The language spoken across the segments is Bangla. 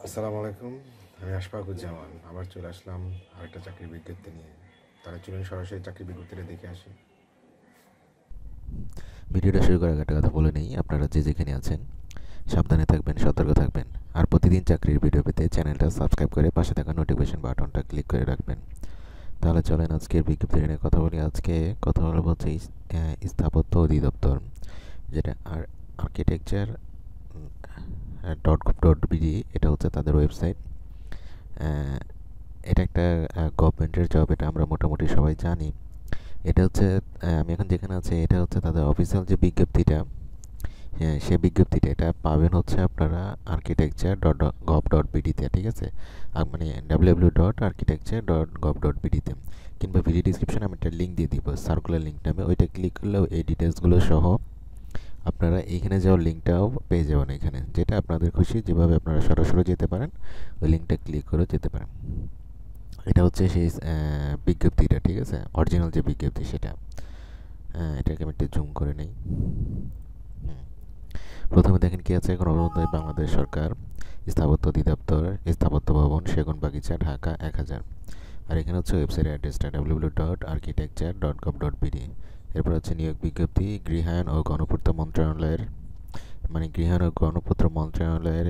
আসসালামু আলাইকুম। আমি আশফাকুজ্জামান আবার চলে আসলাম আরেকটা চাকরির বিজ্ঞপ্তি নিয়ে। তাহলে চলুন সরাসরি চাকরির বিজ্ঞপ্তিটা দেখে আসি। ভিডিওটা শুরু করার আগে একটা কথা বলে নেই, আপনারা যে যেখানে আছেন সাবধানে থাকবেন, সতর্ক থাকবেন। আর প্রতিদিন চাকরির ভিডিও পেতে চ্যানেলটা সাবস্ক্রাইব করে পাশে থাকা নোটিফিকেশন বাটনটা ক্লিক করে রাখবেন। তাহলে চলেন আজকের বিজ্ঞপ্তি নিয়ে কথা বলি। আজকে কথা বলবো হচ্ছে স্থাপত্য অধিদপ্তর, যেটা আর্কিটেকচার .gov.bd, এটা হচ্ছে তাদের ওয়েবসাইট। এটা একটা গভর্নমেন্টের জব, এটা আমরা মোটামুটি সবাই জানি। এটা হচ্ছে আমি এখন যেখানে আছি, এটা হচ্ছে তাদের অফিসিয়াল যে বিজ্ঞপ্তিটা। হ্যাঁ, সে বিজ্ঞপ্তিটা এটা পাবেন হচ্ছে আপনারা architecture.gov.bd তে, ঠিক আছে? মানে www.architecture.gov.bd তে, কিংবা ভিডিও ডিসক্রিপশনে আমি একটা লিঙ্ক দিয়ে দিব, সার্কুলার লিঙ্ক নামে। ওইটা ক্লিক করলেও এই ডিটেলসগুলো সহ আপনারা এইখানে যাওয়ার লিঙ্কটাও পেয়ে যাবেন। এখানে যেটা আপনাদের খুশি, যেভাবে আপনারা সরাসরি যেতে পারেন, ওই লিঙ্কটা ক্লিক করে যেতে পারেন। এটা হচ্ছে সেই বিজ্ঞপ্তিটা, ঠিক আছে? অরিজিনাল যে বিজ্ঞপ্তি সেটা। এটাকে আমি একটু জুম করে নিই। প্রথমে দেখেন কি আছে, এখন অরুণোদয় বাংলাদেশ সরকার, স্থাপত্য অধিদপ্তর, স্থাপত্য ভবন, সেগুনবাগিচা, ঢাকা 1000। আর এখানে হচ্ছে ওয়েবসাইট অ্যাড্রেসটা www.architecture.gov.bd। এরপর হচ্ছে নিয়োগ বিজ্ঞপ্তি, গৃহায়ন ও গণপূর্ত মন্ত্রণালয়ের, মানে গৃহায়ন ও গণপূর্ত মন্ত্রণালয়ের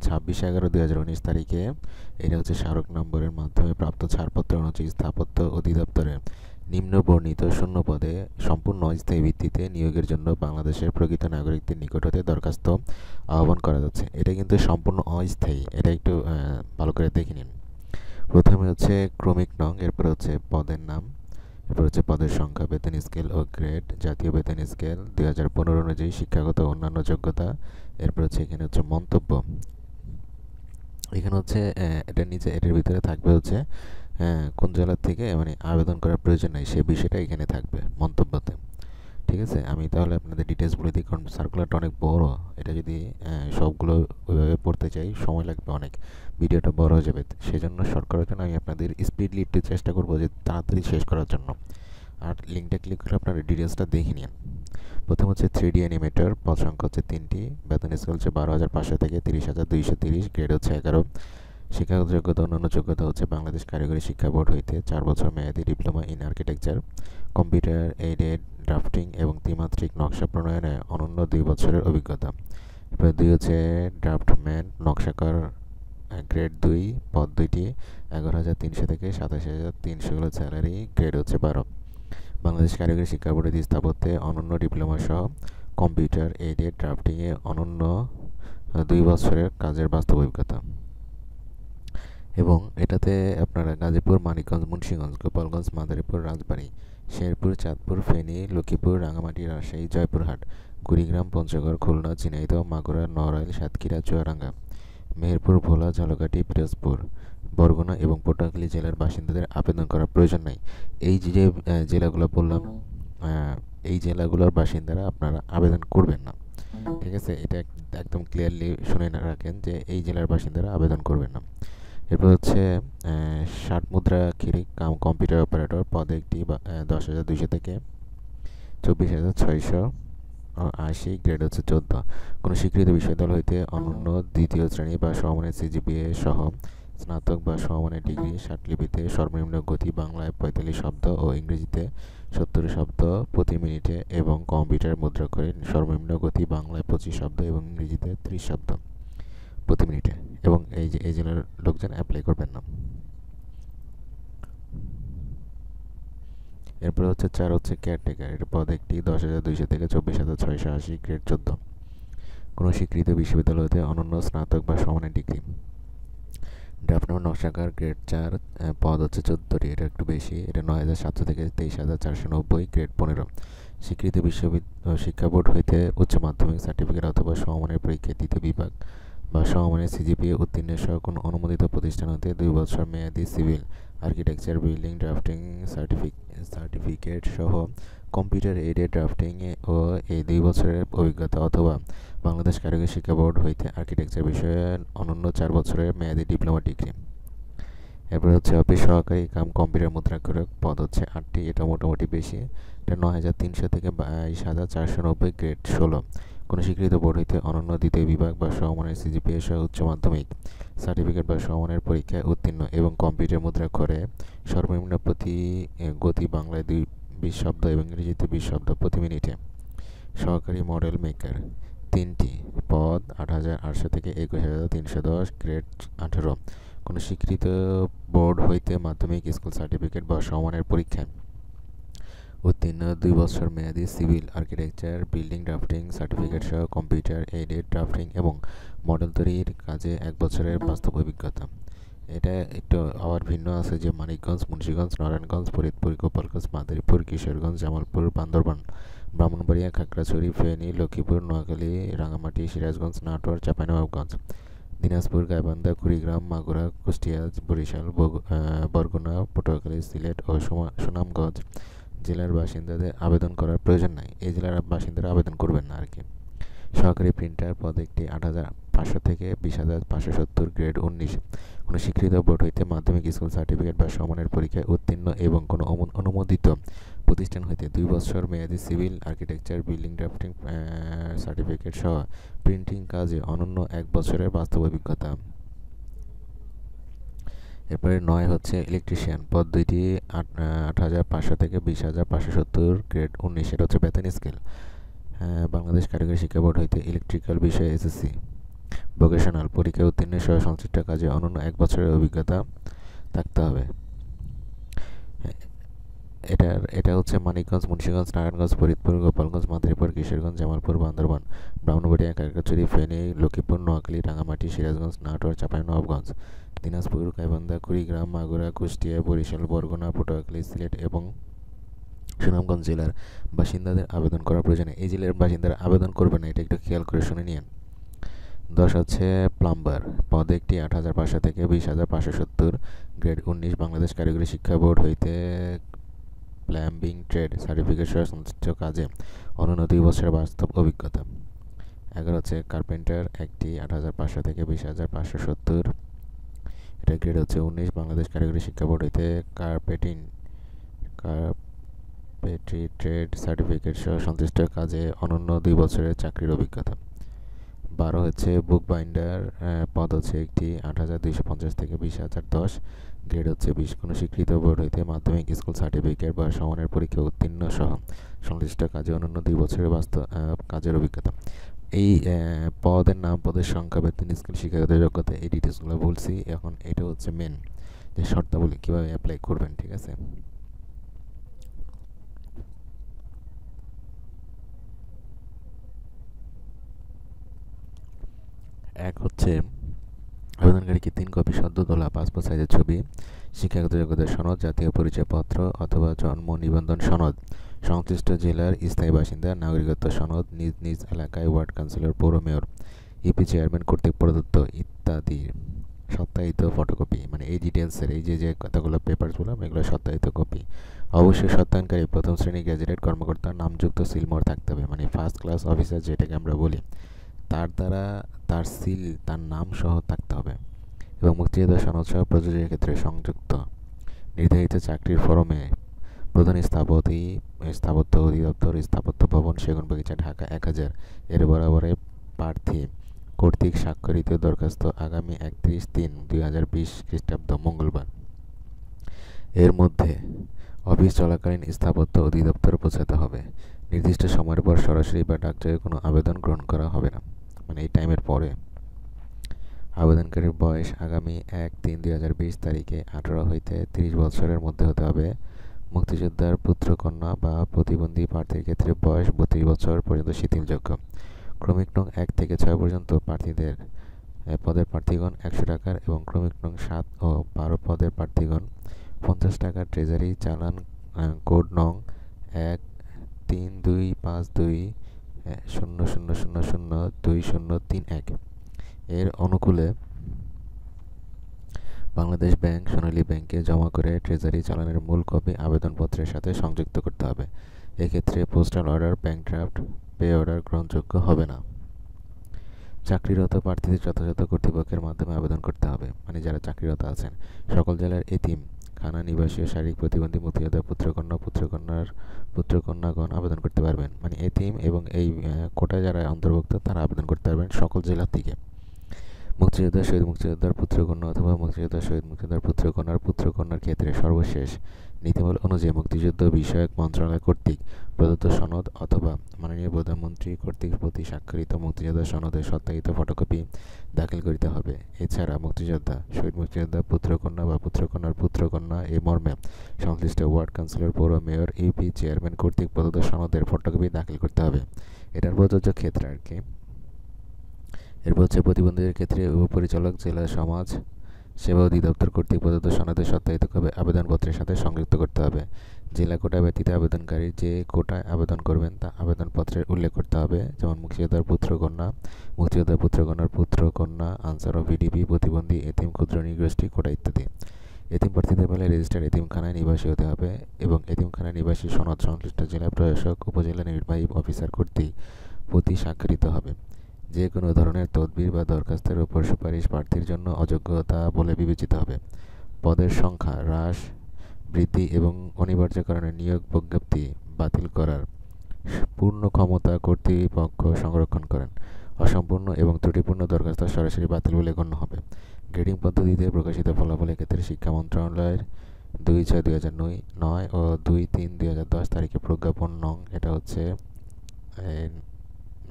26/11/2019 তারিখে। এটা হচ্ছে স্মারক নম্বরের মাধ্যমে প্রাপ্ত ছাড়পত্র অনুযায়ী স্থাপত্য অধিদপ্তরে নিম্ন বর্ণিত শূন্য পদে সম্পূর্ণ অস্থায়ী ভিত্তিতে নিয়োগের জন্য বাংলাদেশের প্রকৃত নাগরিকদের নিকট হতে দরখাস্ত আহ্বান করা যাচ্ছে। এটা কিন্তু সম্পূর্ণ অস্থায়ী, এটা একটু ভালো করে দেখে নিন। প্রথমে হচ্ছে ক্রমিক নং, এরপর হচ্ছে পদের নাম, এরপর হচ্ছে পদের সংখ্যা, বেতন স্কেল ও গ্রেড, জাতীয় বেতন স্কেল 2015 অনুযায়ী শিক্ষাগত অন্যান্য যোগ্যতা। এরপর হচ্ছে এখানে হচ্ছে মন্তব্য। এখানে হচ্ছে এটার নিচে, এটার ভিতরে থাকবে হচ্ছে কোন জেলা থেকে মানে আবেদন করার প্রয়োজন নেই, সে বিষয়টা এখানে থাকবে মন্তব্যতে। ঠিক আছে, আমি তাহলে আপনাদের ডিটেলস বলে দিই, কারণ সার্কুলারটা অনেক বড়। এটা যদি সবগুলো ওইভাবে পড়তে চাই সময় লাগবে অনেক, ভিডিওটা বড় হয়ে যাবে। সেজন্য শর্ট করার জন্য আমি আপনাদের স্পিডলি একটু চেষ্টা করবো যে তাড়াতাড়ি শেষ করার জন্য। আর লিঙ্কটা ক্লিক করে আপনারা ডিটেলসটা দেখে নিন। প্রথম হচ্ছে 3D অ্যানিমেটর, পদ সংখ্যা হচ্ছে 3টি, বেতন স্কেল হচ্ছে 12,500 থেকে 30,230, গ্রেড হচ্ছে 11। শিক্ষাগত যোগ্যতা, অন্যান্য যোগ্যতা হচ্ছে বাংলাদেশ কারিগরি শিক্ষা বোর্ড হইতে 4 বছর মেয়াদী diploma in architecture, computer aided drafting এবং ত্রিমাত্রিক নকশা প্রণয়নে অনন্য 2 বছরের অভিজ্ঞতা। এরপর 2 হচ্ছে ড্রাফটম্যান নকশাকার, গ্রেড 2, পদ 2টি, 11,300 থেকে 27,300 হলো স্যালারি, গ্রেড হচ্ছে 12। বাংলাদেশ কারিগরি শিক্ষা বোর্ডের স্থাপত্যে অনন্য ডিপ্লোমা সহ কম্পিউটার এইডেড ড্রাফটিংয়ে অনন্য 2 বছরের কাজের বাস্তব অভিজ্ঞতা। এবং এটাতে আপনারা গাজীপুর, মানিকগঞ্জ, মুন্সিগঞ্জ, গোপালগঞ্জ, মাদারীপুর, রাজবাড়ী, শেরপুর, চাঁদপুর, ফেনী, লক্ষ্মীপুর, রাঙামাটি, রাজশাহী, জয়পুরহাট, কুড়িগ্রাম, পঞ্চগড়, খুলনা, ঝিনাইদহ, মাগুরা, নড়াইল, সাতক্ষীরা, চুয়াডাঙ্গা, মেহেরপুর, ভোলা, ঝালকাঠি, পিরোজপুর, বরগুনা এবং পটুয়াখালী জেলার বাসিন্দাদের আবেদন করার প্রয়োজন নেই। এই যে জেলাগুলো বললাম, এই জেলাগুলোর বাসিন্দারা আপনারা আবেদন করবেন না। ঠিক আছে, এটা একদম ক্লিয়ারলি শুনে রাখেন যে এই জেলার বাসিন্দারা আবেদন করবেন না। এরপর হচ্ছে 60 মুদ্রা খিরিক কাম কম্পিউটার অপারেটর, পদে একটি, 10,200 থেকে 24,680, গ্রেড হচ্ছে 14। কোনো স্বীকৃত বিশ্ববিদ্যালয় হইতে অনন্য দ্বিতীয় শ্রেণী বা সমমানের সিজিপিএ সহ স্নাতক বা সমমানের ডিগ্রি, ষাটলিপিতে সর্বনিম্ন গতি বাংলায় 45 শব্দ ও ইংরেজিতে 70 শব্দ প্রতি মিনিটে, এবং কম্পিউটার মুদ্রাক্ষরে সর্বনিম্ন গতি বাংলায় 25 শব্দ এবং ইংরেজিতে 30 শব্দ প্রতি মিনিটে। এবং এই জেলার লোকজন অ্যাপ্লাই করবেন না। এরপর হচ্ছে 4 হচ্ছে কেয়ারটেকার, এর পদ একটি, 10,200 থেকে 24,680, গ্রেড 14। কোনো স্বীকৃত বিশ্ববিদ্যালয় হতে অনন্য স্নাতক বা সমানের ডিগ্রি। ড্রাফটম্যান নকশাকার, গ্রেড 4, পদ হচ্ছে 14টি, এটা একটু বেশি, এটা 9,700 থেকে 23,490, গ্রেড 15। স্বীকৃত শিক্ষা বোর্ড হইতে উচ্চ মাধ্যমিক সার্টিফিকেট অথবা সমমানের পরীক্ষায় দ্বিতীয় বিভাগ বা সমমানের সিজিপিএ উত্তীর্ণের সহ কোনো অনুমোদিত প্রতিষ্ঠান হতে 2 বছর মেয়াদী civil, architecture, building, drafting certificate সহ কম্পিউটার এইডেড ড্রাফটিং ও এই 2 বছরের অভিজ্ঞতা, অথবা বাংলাদেশ কারিগরি শিক্ষা বোর্ড হইতে আর্কিটেকচার বিষয়ে অনন্য 4 বছরের মেয়াদী ডিপ্লোমা ডিগ্রি। এরপর হচ্ছে অফিস সহকারী কাম কম্পিউটার মুদ্রাক্ষরক, পদ হচ্ছে 8টি, এটা মোটামুটি বেশি, এটা 9,300 থেকে 22,490, গ্রেড 16। কোনো স্বীকৃত বোর্ড হইতে অনন্য দ্বিতীয় বিভাগ বা সমমানের সিজিপিএ সহ উচ্চ মাধ্যমিক সার্টিফিকেট বা সমমানের পরীক্ষায় উত্তীর্ণ এবং কম্পিউটার মুদ্রাক্ষরে সর্বনিম্ন প্রতি গতি বাংলায় 20 শব্দ এবং ইংরেজিতে 20 শব্দ প্রতি মিনিটে। সহকারী মডেল মেকার 3টি পদ 8,800 থেকে 21,310, গ্রেড 18। কোনো স্বীকৃত বোর্ড হইতে মাধ্যমিক স্কুল সার্টিফিকেট বা সমমানের পরীক্ষায় উত্তীর্ণ 2 বছর মেয়াদী civil architecture building drafting certificate সহ কম্পিউটার এইডেড ড্রাফটিং এবং মডেল তৈরির কাজে 1 বছরের বাস্তব অভিজ্ঞতা। এটা একটু আবার ভিন্ন আছে যে মানিকগঞ্জ, মুন্সিগঞ্জ, নারায়ণগঞ্জ, ফরিদপুর, গোপালগঞ্জ, মাদারীপুর, কিশোরগঞ্জ, জামালপুর, বান্দরবান, ব্রাহ্মণবাড়িয়া, খাগড়াছড়ি, ফেনী, লক্ষ্মীপুর, নোয়াখালী, রাঙামাটি, সিরাজগঞ্জ, নাটোর, চাঁপাইনবাবগঞ্জ, দিনাজপুর, গাইবান্ধা, কুড়িগ্রাম, মাগুরা, কুষ্টিয়া, বরিশাল, বরগুনা, পটুয়াখালী, সিলেট ও সুনামগঞ্জ জেলার বাসিন্দাদের আবেদন করার প্রয়োজন নাই। এই জেলার বাসিন্দারা আবেদন করবেন না আর কি। সহকারী প্রিন্টার পদ একটি 8,500 থেকে 20,570, গ্রেড 19। কোনো স্বীকৃত বোর্ড হইতে মাধ্যমিক স্কুল সার্টিফিকেট বা সমমানের পরীক্ষায় উত্তীর্ণ এবং কোনো অনুমোদিত প্রতিষ্ঠান হইতে 2 বছর মেয়াদী civil architecture building drafting certificate সহ প্রিন্টিং কাজে অনন্য 1 বছরের বাস্তব অভিজ্ঞতা। এরপরে 9 হচ্ছে ইলেকট্রিশিয়ান পদ 2টি 8,500 থেকে 20,570, গ্রেড 19। এটা হচ্ছে বেতন স্কেল। বাংলাদেশ কারিগরি শিক্ষা বোর্ড হইতে ইলেকট্রিক্যাল বিষয়ে এসএসসি ভোকেশনাল পরীক্ষায় উত্তীর্ণ সহ সংশ্লিষ্ট কাজে অনন্য 1 বছরের অভিজ্ঞতা থাকতে হবে। এটা হচ্ছে মানিকগঞ্জ, মুন্সিগঞ্জ, নারায়ণগঞ্জ, ফরিদপুর, গোপালগঞ্জ, মাদারীপুর, কিশোরগঞ্জ, জামালপুর, বান্দরবান, ব্রাহ্মণবাড়িয়া, খাগড়াছড়ি, ফেনী, লক্ষ্মীপুর, নোয়াখালী, রাঙামাটি, সিরাজগঞ্জ, নাটোর, চাঁপাইনবাবগঞ্জ, দিনাজপুর, গাইবান্ধা, কুড়িগ্রাম, মাগুরা, কুষ্টিয়া, বরিশাল, বরগুনা, পটুয়াখালী, সিলেট এবং সুনামগঞ্জ জেলার বাসিন্দাদের আবেদন করার প্রয়োজন। এই জেলার বাসিন্দারা আবেদন করবে না, এটা একটু খেয়াল করে শুনে নিন। 10 হচ্ছে প্লাম্বার পদ একটি 8,500 থেকে 20,570, গ্রেড 19। বাংলাদেশ কারিগরি শিক্ষা বোর্ড হইতে প্লাম্বিং ট্রেড সার্টিফিকেট সহ সংশ্লিষ্ট কাজে অনন্য 2 বছরের বাস্তব অভিজ্ঞতা। 11 হচ্ছে কার্পেন্টার একটি 8,500 থেকে 20,570, এটা গ্রেড হচ্ছে 19। বাংলাদেশ কারিগরি শিক্ষা বোর্ড হইতে কার্পেট্রি ট্রেড সার্টিফিকেট সহ সংশ্লিষ্ট কাজে অনন্য 2 বছরের চাকরির অভিজ্ঞতা। 12 হচ্ছে বুক বাইন্ডার পদ হচ্ছে একটি 8,250 থেকে 20,010, গ্রেড হচ্ছে 20। কোনো স্বীকৃত বোর্ড হইতে মাধ্যমিক স্কুল সার্টিফিকেট বা সমমানের পরীক্ষা উত্তীর্ণ সহ সংশ্লিষ্ট কাজে অনন্য 2 বছরের বাস্তব কাজের অভিজ্ঞতা। এই পদের নাম, পদের সংখ্যা, বেতন স্কেল, শিক্ষাগত যোগ্যতা, এই ডিটেলসগুলো বলছি। এখন এটা হচ্ছে মেন যে শর্তাবলী কীভাবে অ্যাপ্লাই করবেন, ঠিক আছে। এক হচ্ছে আবেদনকারীকে 3 কপি সদ্য তোলা পাসপোর্ট সাইজের ছবি, শিক্ষাগত যোগ্যতার সনদ, জাতীয় পরিচয়পত্র অথবা জন্ম নিবন্ধন সনদ, সংশ্লিষ্ট জেলার স্থায়ী বাসিন্দা নাগরিকত্ব সনদ, নিজ নিজ এলাকায় ওয়ার্ড কাউন্সিলর, পৌর মেয়র, ইপি চেয়ারম্যান কর্তৃক প্রদত্ত ইত্যাদি সত্যায়িত ফটোকপি। মানে এই ডিটেলসের এই যে কথাগুলো পেপারস বললাম, এগুলো সত্যায়িত কপি। অবশ্যই সত্যায়নকারী প্রথম শ্রেণী গ্যাজেটেড কর্মকর্তার নামযুক্ত সিলমোহর থাকতে হবে, মানে ফার্স্ট ক্লাস অফিসার যেটাকে আমরা বলি, তার দ্বারা তার সিল, তার নাম সহ থাকতে হবে। এবং মুক্তিযোদ্ধা সনদ সহ প্রযোজকের ক্ষেত্রে সংযুক্ত নির্ধারিত চাকরির ফরমে প্রধান স্থাপত্য অধিদপ্তর, স্থাপত্য ভবন, সেগুনবাগিচা, ঢাকা 1000 এর বরাবরে প্রার্থী কর্তৃক স্বাক্ষরিত দরখাস্ত আগামী 31/3/2020 খ্রিস্টাব্দ মঙ্গলবার এর মধ্যে অফিস চলাকালীন স্থাপত্য অধিদপ্তরে পৌঁছাতে হবে। নির্দিষ্ট সময়ের পর সরাসরি বা ডাকযোগে কোনো আবেদন গ্রহণ করা হবে না, মানে এই টাইমের পরে। আবেদনকারীর বয়স আগামী 1/3/2020 তারিখে 18 হইতে 30 বছরের মধ্যে হতে হবে। মুক্তিযোদ্ধার পুত্রকন্যা বা প্রতিবন্ধী প্রার্থীর ক্ষেত্রে বয়স 32 বছর পর্যন্ত শিথিলযোগ্য। ক্রমিক নং 1 থেকে 6 পর্যন্ত পদের প্রার্থীগণ 100 টাকার এবং ক্রমিক নং 7 ও 12 পদের প্রার্থীগণ 50 টাকার ট্রেজারি চালান কোড নং 1325200002031 এর অনুকূলে বাংলাদেশ ব্যাংক, সোনালী ব্যাংকে জমা করে ট্রেজারি চালানের মূল কপি আবেদনপত্রের সাথে সংযুক্ত করতে হবে। এক্ষেত্রে postal order, bank draft, pay order গ্রহণযোগ্য হবে না। চাকরিরত প্রার্থীদের যথাযথ কর্তৃপক্ষের মাধ্যমে আবেদন করতে হবে, মানে যারা চাকরিরত আছেন। সকল জেলার এতিম খানা নিবাসী ও শারীরিক প্রতিবন্ধী মুক্তিযোদ্ধা পুত্রকন্যাগণ আবেদন করতে পারবেন। মানে এতিম এবং এই কোটায় যারা অন্তর্ভুক্ত তারা আবেদন করতে পারবেন সকল জেলা থেকে। মুক্তিযোদ্ধা শহীদ মুক্তিযোদ্ধার পুত্রকন্যা অথবা মুক্তিযোদ্ধা শহীদ মুক্তিযোদ্ধার পুত্রকন্যার ক্ষেত্রে সর্বশেষ নীতিমালা অনুযায়ী মুক্তিযুদ্ধ বিষয়ক মন্ত্রণালয় কর্তৃক প্রদত্ত সনদ অথবা মাননীয় প্রধানমন্ত্রী কর্তৃক প্রতি স্বাক্ষরিত মুক্তিযোদ্ধা সনদের সত্যায়িত ফটোকপি দাখিল করিতে হবে। এছাড়া মুক্তিযোদ্ধা শহীদ মুক্তিযোদ্ধা পুত্রকন্যা বা পুত্রকন্যার পুত্রকন্যা এ মর্মে সংশ্লিষ্ট ওয়ার্ড কাউন্সিলর, পৌর মেয়র, ইউপি চেয়ারম্যান কর্তৃক প্রদত্ত সনদের ফটোকপি দাখিল করতে হবে। এটার প্রযোজ্য ক্ষেত্রে আর কি। এরপর হচ্ছে প্রতিবন্ধীদের ক্ষেত্রে উপপরিচালক জেলা সমাজ সেবা অধিদপ্তর কর্তৃক প্রদত্ত সনদের সত্যায়িত কপি আবেদনপত্রের সাথে সংযুক্ত করতে হবে। জেলা কোটা ব্যতীত আবেদনকারী যে কোটায় আবেদন করবেন তা আবেদনপত্রে উল্লেখ করতে হবে, যেমন মুক্তিযোদ্ধার পুত্রকন্যার পুত্রকন্যা, আনসার ও ভিডিপি, প্রতিবন্ধী, এতিম, ক্ষুদ্র নৃগোষ্ঠী কোটা ইত্যাদি। এতিম প্রার্থীদের বেলায় রেজিস্টার্ড এতিমখানায় নিবাসী হতে হবে এবং এতিমখানায় নিবাসী সনদ সংশ্লিষ্ট জেলা প্রশাসক, উপজেলা নির্বাহী অফিসার কর্তৃক প্রতি স্বাক্ষরিত হবে। যে কোনো ধরনের তদবির বা দরখাস্তের উপর সুপারিশ প্রার্থীর জন্য অযোগ্যতা বলে বিবেচিত হবে। পদের সংখ্যা হ্রাস, বৃদ্ধি এবং অনিবার্য কারণে নিয়োগ বিজ্ঞপ্তি বাতিল করার পূর্ণ ক্ষমতা কর্তৃপক্ষ সংরক্ষণ করেন। অসম্পূর্ণ এবং ত্রুটিপূর্ণ দরখাস্ত সরাসরি বাতিল বলে গণ্য হবে। গ্রেডিং পদ্ধতিতে প্রকাশিত ফলাফলের ক্ষেত্রে শিক্ষা মন্ত্রণালয়ের 2/6/2009 ও 2/3/2010 তারিখে প্রজ্ঞাপন নং, এটা হচ্ছে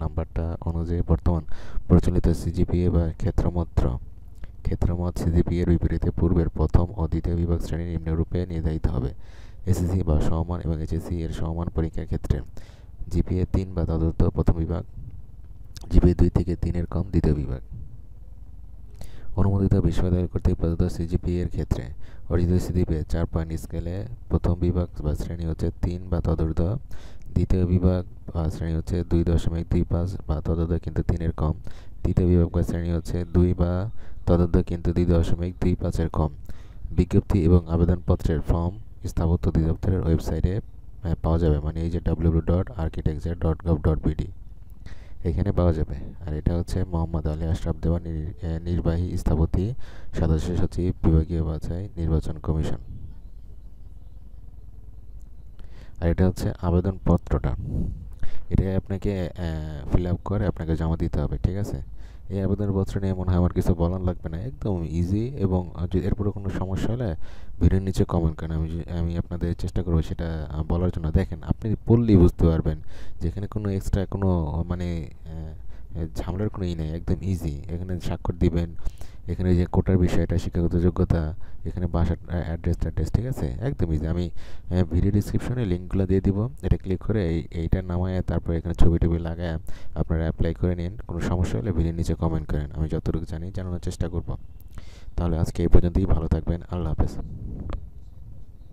নাম্বারটা অনুযায়ী বর্তমান প্রচলিত সিজিপিএ বা ক্ষেত্রমত সিজিপিএর বিপরীতে পূর্বের প্রথম ও দ্বিতীয় বিভাগ শ্রেণী নিম্নরূপে নির্ধারিত হবে। এসএসসি বা সমমান এবং এইচএসসি এর সমমান পরীক্ষার ক্ষেত্রে জিপিএ 3 বা তদুর্ধ্ব প্রথম বিভাগ, জিপিএ 2 থেকে 3 এর কম দ্বিতীয় বিভাগ। অনুমোদিত বিশ্ববিদ্যালয় কর্তৃক প্রদত্ত সিজিপিএ এর ক্ষেত্রে অর্জিত সিজিপিএ 4 পয়েন্ট স্কেলে প্রথম বিভাগ বা শ্রেণী হচ্ছে 3 বা তদুর্ধ্ব, দ্বিতীয় বিভাগ বা শ্রেণী হচ্ছে 2.25 বা তদুর্ধ্ব কিন্তু 3 এর কম, তৃতীয় বিভাগ বা শ্রেণী হচ্ছে 2 বা তদুর্ধ্ব কিন্তু 2.25 এর কম। বিজ্ঞপ্তি এবং আবেদনপত্রের ফর্ম স্থাপত্য অধিদপ্তরের ওয়েবসাইটে পাওয়া যাবে, মানে এই যে www.architecture.gov.bd এখানে পাওয়া যাবে। আর এটা হচ্ছে মোহাম্মদ আলী আশরাফ দেওয়ান, নির্বাহী স্থপতি, সদস্য সচিব, বিভাগীয় বাছাই, নির্বাচন কমিশন। আর এটা হচ্ছে আবেদনপত্রটা, এটা আপনাকে ফিল আপ করে আপনাকে জমা দিতে হবে, ঠিক আছে? এই আবেদনপত্র নিয়ে মনে হয় আমার কিছু বলার লাগবে না, একদম ইজি। এবং যদি এরপরে কোনো সমস্যা হলে ভিডিওর নিচে কমেন্ট করেন, আমি আপনাদের চেষ্টা করবো সেটা বলার জন্য। দেখেন, আপনি পড়লেই বুঝতে পারবেন যেখানে কোনো এক্সট্রা কোনো মানে ঝামেলার কোনো নেই, একদম ইজি। এখানে স্বাক্ষর দিবেন, এখানে যে কোটার বিষয়টা, শিক্ষাগত যোগ্যতা, এখানে বাসার অ্যাড্রেস, ঠিক আছে? একদম ইজি। আমি ভিডিও ডিসক্রিপশনে লিঙ্কগুলো দিয়ে দিব, এটা ক্লিক করে এইটা নামায় তারপর এখানে ছবি টবি লাগায় আপনারা অ্যাপ্লাই করে নিন। কোনো সমস্যা হলে ভিডিওর নিচে কমেন্ট করেন, আমি যতটুকু জানি জানানোর চেষ্টা করব। তাহলে আজকে এই পর্যন্তই, ভালো থাকবেন, আল্লাহ হাফেজ।